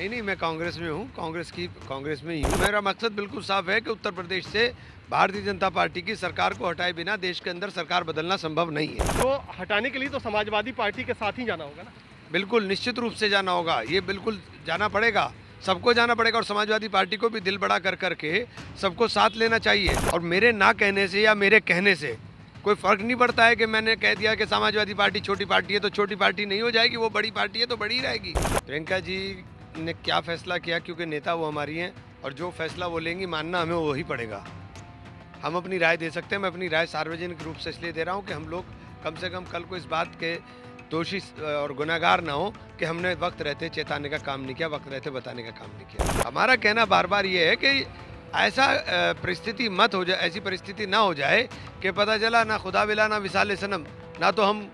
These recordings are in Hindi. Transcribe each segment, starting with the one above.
नहीं, मैं कांग्रेस में हूँ, कांग्रेस में ही हूँ। मेरा मकसद बिल्कुल साफ है कि उत्तर प्रदेश से भारतीय जनता पार्टी की सरकार को हटाए बिना देश के अंदर सरकार बदलना संभव नहीं है। तो हटाने के लिए तो समाजवादी पार्टी के साथ ही जाना होगा ना। बिल्कुल निश्चित रूप से जाना होगा, ये बिल्कुल जाना पड़ेगा, सबको जाना पड़ेगा और समाजवादी पार्टी को भी दिल बड़ा कर करके सबको साथ लेना चाहिए। और मेरे ना कहने से या मेरे कहने से कोई फ़र्क नहीं पड़ता है कि मैंने कह दिया कि समाजवादी पार्टी छोटी पार्टी है तो छोटी पार्टी नहीं हो जाएगी, वो बड़ी पार्टी है तो बड़ी ही रहेगी। प्रियंका जी ने क्या फ़ैसला किया, क्योंकि नेता वो हमारी हैं और जो फ़ैसला वो लेंगी मानना हमें वही पड़ेगा। हम अपनी राय दे सकते हैं, मैं अपनी राय सार्वजनिक रूप से इसलिए दे रहा हूँ कि हम लोग कम से कम कल को इस बात के दोषी और गुनहगार ना हो कि हमने वक्त रहते चेताने का काम नहीं किया, वक्त रहते बताने का काम नहीं किया। हमारा कहना बार बार ये है कि ऐसा परिस्थिति मत हो जाए, ऐसी परिस्थिति ना हो जाए कि पता चला ना खुदा बिला ना विसाल सनम, ना तो हम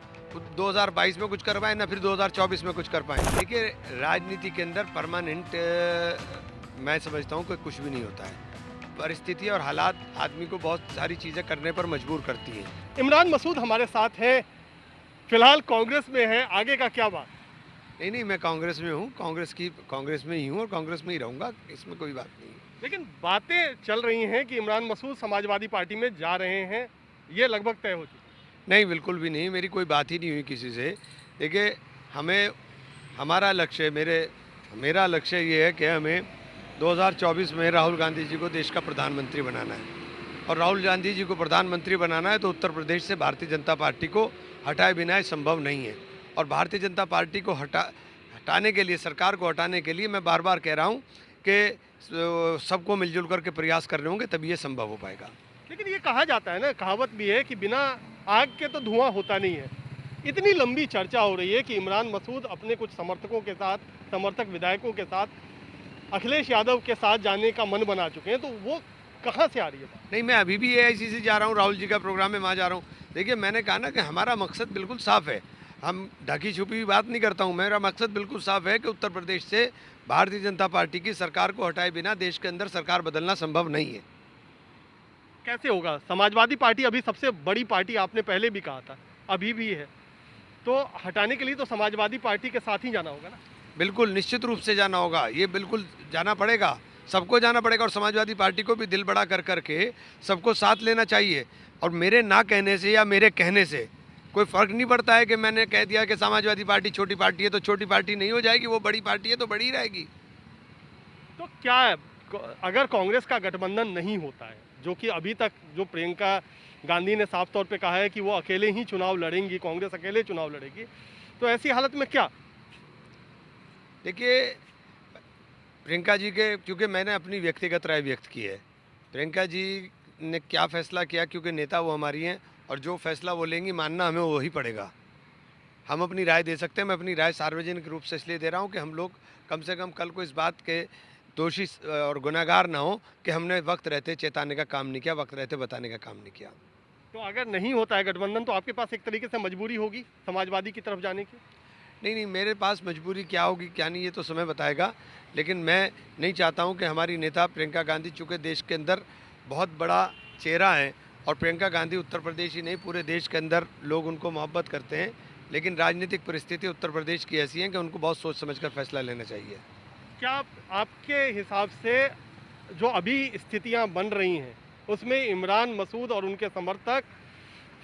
2022 में कुछ कर पाए ना फिर 2024 में कुछ कर पाए। देखिए, राजनीति के अंदर परमानेंट मैं समझता हूँ कि कुछ भी नहीं होता है। परिस्थिति और हालात आदमी को बहुत सारी चीज़ें करने पर मजबूर करती हैं। इमरान मसूद हमारे साथ हैं, फिलहाल कांग्रेस में है, आगे का क्या बात? नहीं, मैं कांग्रेस में हूँ, कांग्रेस में ही हूँ और कांग्रेस में ही रहूँगा, इसमें कोई बात नहीं है। लेकिन बातें चल रही हैं कि इमरान मसूद समाजवादी पार्टी में जा रहे हैं, ये लगभग तय हो चुकी है। नहीं, बिल्कुल भी नहीं, मेरी कोई बात ही नहीं हुई किसी से। देखिए, हमें हमारा लक्ष्य मेरा लक्ष्य ये है कि हमें 2024 में राहुल गांधी जी को देश का प्रधानमंत्री बनाना है और राहुल गांधी जी को प्रधानमंत्री बनाना है तो उत्तर प्रदेश से भारतीय जनता पार्टी को हटाए बिना संभव नहीं है। और भारतीय जनता पार्टी को हटाने के लिए, सरकार को हटाने के लिए मैं बार बार कह रहा हूँ कि सबको मिलजुल करके प्रयास कर रहे होंगे तभी ये संभव हो पाएगा। लेकिन ये कहा जाता है ना, कहावत भी है कि बिना आग के तो धुआं होता नहीं है। इतनी लंबी चर्चा हो रही है कि इमरान मसूद अपने कुछ समर्थकों के साथ, समर्थक विधायकों के साथ अखिलेश यादव के साथ जाने का मन बना चुके हैं, तो वो कहाँ से आ रही है बात? नहीं, मैं अभी भी एआईसीसी जा रहा हूँ, राहुल जी का प्रोग्राम है, वहाँ जा रहा हूँ। देखिए, मैंने कहा ना कि हमारा मकसद बिल्कुल साफ़ है, हम ढकी छुपी हुई बात नहीं करता हूँ। मेरा मकसद बिल्कुल साफ़ है कि उत्तर प्रदेश से भारतीय जनता पार्टी की सरकार को हटाए बिना देश के अंदर सरकार बदलना संभव नहीं है। कैसे होगा? समाजवादी पार्टी अभी सबसे बड़ी पार्टी, आपने पहले भी कहा था, अभी भी है, तो हटाने के लिए तो समाजवादी पार्टी के साथ ही जाना होगा ना। बिल्कुल निश्चित रूप से जाना होगा, ये बिल्कुल जाना पड़ेगा, सबको जाना पड़ेगा और समाजवादी पार्टी को भी दिल बड़ा कर करके सबको साथ लेना चाहिए। और मेरे ना कहने से या मेरे कहने से कोई फ़र्क नहीं पड़ता है कि मैंने कह दिया कि समाजवादी पार्टी छोटी पार्टी है तो छोटी पार्टी नहीं हो जाएगी, वो बड़ी पार्टी है तो बड़ी ही रहेगी। तो क्या है, अगर कांग्रेस का गठबंधन नहीं होता है, जो कि अभी तक जो प्रियंका गांधी ने साफ तौर पे कहा है कि वो अकेले ही चुनाव लड़ेंगी, कांग्रेस अकेले चुनाव लड़ेगी, तो ऐसी हालत में क्या? देखिए, प्रियंका जी के, क्योंकि मैंने अपनी व्यक्तिगत राय व्यक्त की है, प्रियंका जी ने क्या फ़ैसला किया, क्योंकि नेता वो हमारी हैं और जो फ़ैसला वो लेंगी मानना हमें वही पड़ेगा। हम अपनी राय दे सकते हैं, मैं अपनी राय सार्वजनिक रूप से इसलिए दे रहा हूँ कि हम लोग कम से कम कल को इस बात के दोषी और गुनहगार ना हो कि हमने वक्त रहते चेताने का काम नहीं किया, वक्त रहते बताने का काम नहीं किया। तो अगर नहीं होता है गठबंधन, तो आपके पास एक तरीके से मजबूरी होगी समाजवादी की तरफ जाने की। नहीं, मेरे पास मजबूरी क्या होगी क्या नहीं ये तो समय बताएगा, लेकिन मैं नहीं चाहता हूँ कि हमारी नेता प्रियंका गांधी, चूँकि देश के अंदर बहुत बड़ा चेहरा है और प्रियंका गांधी उत्तर प्रदेश ही नहीं पूरे देश के अंदर लोग उनको मोहब्बत करते हैं, लेकिन राजनीतिक परिस्थिति उत्तर प्रदेश की ऐसी है कि उनको बहुत सोच समझ कर फैसला लेना चाहिए। क्या आपके हिसाब से जो अभी स्थितियां बन रही हैं, उसमें इमरान मसूद और उनके समर्थक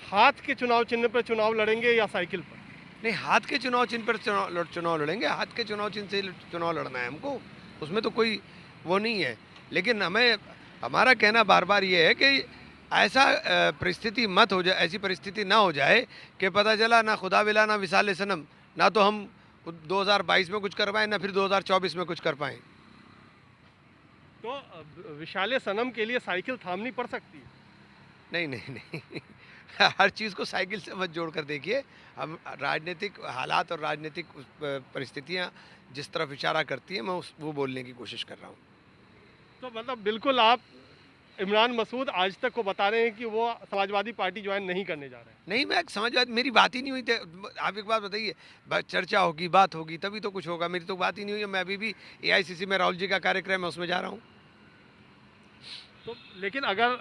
हाथ के चुनाव चिन्ह पर चुनाव लड़ेंगे या साइकिल पर? नहीं, हाथ के चुनाव चिन्ह पर चुनाव लड़ेंगे, हाथ के चुनाव चिन्ह से चुनाव लड़ना है हमको, उसमें तो कोई वो नहीं है। लेकिन हमारा कहना बार बार ये है कि ऐसा परिस्थिति मत हो जाए, ऐसी परिस्थिति ना हो जाए कि पता चला ना खुदा बिला ना विसाल सनम, ना तो हम 2022 में कुछ कर पाए ना फिर 2024 में कुछ कर पाएँ। तो विशाले सनम के लिए साइकिल थामनी पड़ सकती है। नहीं हर चीज़ को साइकिल से मत जोड़ कर देखिए। हम राजनीतिक हालात और राजनीतिक परिस्थितियाँ जिस तरफ इशारा करती हैं, मैं वो बोलने की कोशिश कर रहा हूँ। तो मतलब बिल्कुल आप इमरान मसूद आज तक को बता रहे हैं कि वो समाजवादी पार्टी ज्वाइन नहीं करने जा रहे हैं। नहीं, मैं समझ मेरी बात ही नहीं हुई थी। आप एक बात बताइए, चर्चा होगी, बात होगी तभी तो कुछ होगा, मेरी तो बात ही नहीं हुई है। मैं अभी भी एआईसीसी में राहुल जी का कार्यक्रम है, उसमें जा रहा हूँ। तो लेकिन अगर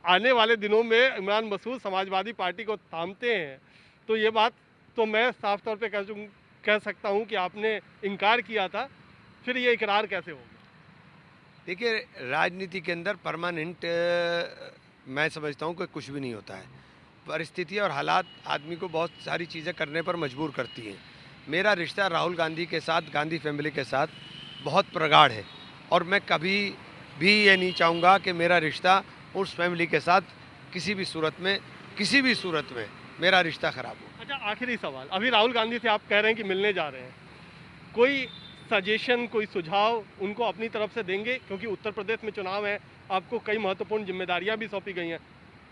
आने वाले दिनों में इमरान मसूद समाजवादी पार्टी को थामते हैं, तो ये बात तो मैं साफ तौर पे कह सकता हूँ कि आपने इनकार किया था फिर ये इकरार कैसे होगा? देखिए, राजनीति के अंदर परमानेंट मैं समझता हूँ कि कुछ भी नहीं होता है। परिस्थितियाँ और हालात आदमी को बहुत सारी चीज़ें करने पर मजबूर करती हैं। मेरा रिश्ता राहुल गांधी के साथ, गांधी फैमिली के साथ बहुत प्रगाढ़ है और मैं कभी भी ये नहीं चाहूँगा कि मेरा रिश्ता उस फैमिली के साथ किसी भी सूरत में मेरा रिश्ता ख़राब हो। अच्छा, आखिरी सवाल, अभी राहुल गांधी से आप कह रहे हैं कि मिलने जा रहे हैं, कोई सजेशन, कोई सुझाव उनको अपनी तरफ से देंगे? क्योंकि उत्तर प्रदेश में चुनाव है, आपको कई महत्वपूर्ण जिम्मेदारियां भी सौंपी गई हैं,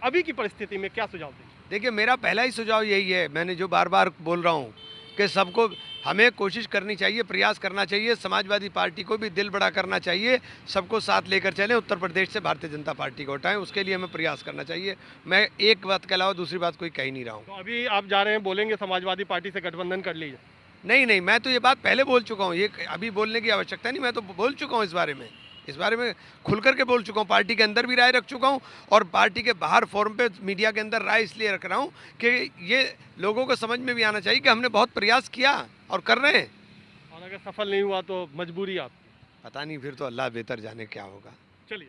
अभी की परिस्थिति में क्या सुझाव देंगे? देखिए, मेरा पहला ही सुझाव यही है, मैंने जो बार बार बोल रहा हूँ कि सबको हमें कोशिश करनी चाहिए, प्रयास करना चाहिए, समाजवादी पार्टी को भी दिल बड़ा करना चाहिए, सबको साथ लेकर चलें, उत्तर प्रदेश से भारतीय जनता पार्टी को हटाएं, उसके लिए हमें प्रयास करना चाहिए। मैं एक बात के अलावा दूसरी बात कोई कह ही नहीं रहा हूँ। तो अभी आप जा रहे हैं, बोलेंगे समाजवादी पार्टी से गठबंधन कर लीजिए? नहीं, मैं तो ये बात पहले बोल चुका हूँ, ये अभी बोलने की आवश्यकता नहीं, मैं तो बोल चुका हूँ इस बारे में खुल करके बोल चुका हूँ। पार्टी के अंदर भी राय रख चुका हूँ और पार्टी के बाहर फोरम पे मीडिया के अंदर राय इसलिए रख रहा हूँ कि ये लोगों को समझ में भी आना चाहिए कि हमने बहुत प्रयास किया और कर रहे हैं। और अगर सफल नहीं हुआ तो मजबूरी आपकी? पता नहीं, फिर तो अल्लाह बेहतर जाने क्या होगा। चलिए,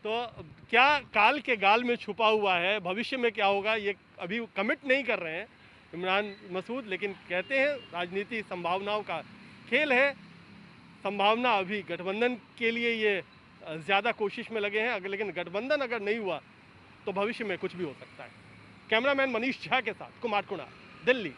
तो क्या काल के गाल में छुपा हुआ है, भविष्य में क्या होगा ये अभी कमिट नहीं कर रहे हैं इमरान मसूद, लेकिन कहते हैं राजनीति संभावनाओं का खेल है। संभावना अभी गठबंधन के लिए ये ज़्यादा कोशिश में लगे हैं, अगर लेकिन गठबंधन अगर नहीं हुआ तो भविष्य में कुछ भी हो सकता है। कैमरामैन मनीष झा के साथ कुमार कुणाल, दिल्ली।